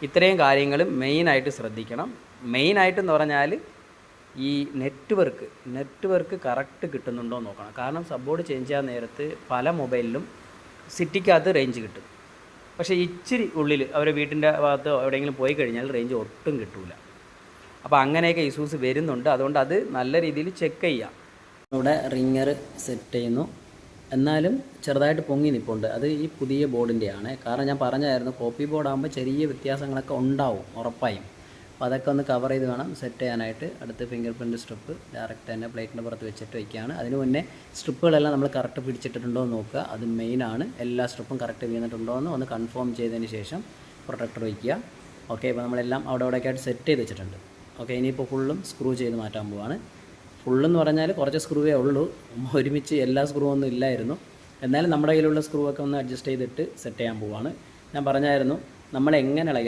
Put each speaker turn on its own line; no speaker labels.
ഇത്രയും കാര്യങ്ങളും മെയിനായിട്ട് ശ്രദ്ധിക്കണം. മെയിനായിട്ടെന്ന് പറഞ്ഞാൽ ഈ നെറ്റ്വർക്ക് കറക്റ്റ് കിട്ടുന്നുണ്ടോ എന്ന് നോക്കണം. കാരണം സബ്ബോർഡ് ചേഞ്ച് ചെയ്യാൻ നേരത്ത് പല മൊബൈലിലും സിറ്റിക്കകത്ത് റേഞ്ച് കിട്ടും. പക്ഷേ ഇച്ചിരി ഉള്ളിൽ അവരുടെ വീട്ടിൻ്റെ ഭാഗത്തോ എവിടെയെങ്കിലും പോയി കഴിഞ്ഞാൽ റേഞ്ച് ഒട്ടും കിട്ടില്ല. അപ്പോൾ അങ്ങനെയൊക്കെ ഇഷ്യൂസ് വരുന്നുണ്ട്. അതുകൊണ്ട് അത് നല്ല രീതിയിൽ ചെക്ക് ചെയ്യാം. ഇവിടെ റിങ്ങർ സെറ്റ് ചെയ്യുന്നു. എന്നാലും ചെറുതായിട്ട് പൊങ്ങി നിൽപ്പുണ്ട്. അത് ഈ പുതിയ ബോർഡിൻ്റെയാണ്. കാരണം ഞാൻ പറഞ്ഞായിരുന്നു കോപ്പി ബോർഡാകുമ്പോൾ ചെറിയ വ്യത്യാസങ്ങളൊക്കെ ഉണ്ടാവും ഉറപ്പായും. അപ്പോൾ അതൊക്കെ ഒന്ന് കവർ ചെയ്ത് വേണം സെറ്റ് ചെയ്യാനായിട്ട്. അടുത്ത് ഫിംഗർ പ്രിൻറ്റ് സ്ട്രിപ്പ് ഡയറക്റ്റ് തന്നെ പ്ലേറ്റിൻ്റെ പുറത്ത് വെച്ചിട്ട് വയ്ക്കുകയാണ്. അതിന് മുന്നേ സ്ട്രിപ്പുകളെല്ലാം നമ്മൾ കറക്റ്റ് പിടിച്ചിട്ടുണ്ടോ എന്ന് നോക്കുക. അത് മെയിനാണ്. എല്ലാ സ്ട്രിപ്പും കറക്റ്റ് വീണിട്ടുണ്ടോ എന്ന് ഒന്ന് കൺഫേം ചെയ്തതിന് ശേഷം പ്രൊട്ടക്ടർ വയ്ക്കുക. ഓക്കെ, ഇപ്പോൾ നമ്മളെല്ലാം അവിടെയൊക്കെ ആയിട്ട് സെറ്റ് ചെയ്ത് വെച്ചിട്ടുണ്ട്. ഓക്കെ, ഇനിയിപ്പോൾ ഫുള്ളും സ്ക്രൂ ചെയ്ത് മാറ്റാൻ പോവാണ്. ഫുള്ളെന്ന് പറഞ്ഞാൽ കുറച്ച് സ്ക്രൂവേ ഉള്ളൂ, ഒരുമിച്ച് എല്ലാ സ്ക്രൂ ഒന്നും ഇല്ലായിരുന്നു. എന്നാലും നമ്മുടെ കയ്യിലുള്ള സ്ക്രൂ ഒക്കെ ഒന്ന് അഡ്ജസ്റ്റ് ചെയ്തിട്ട് സെറ്റ് ചെയ്യാൻ പോവാണ്. ഞാൻ പറഞ്ഞായിരുന്നു നമ്മൾ എങ്ങനെ ഇളകിയാലും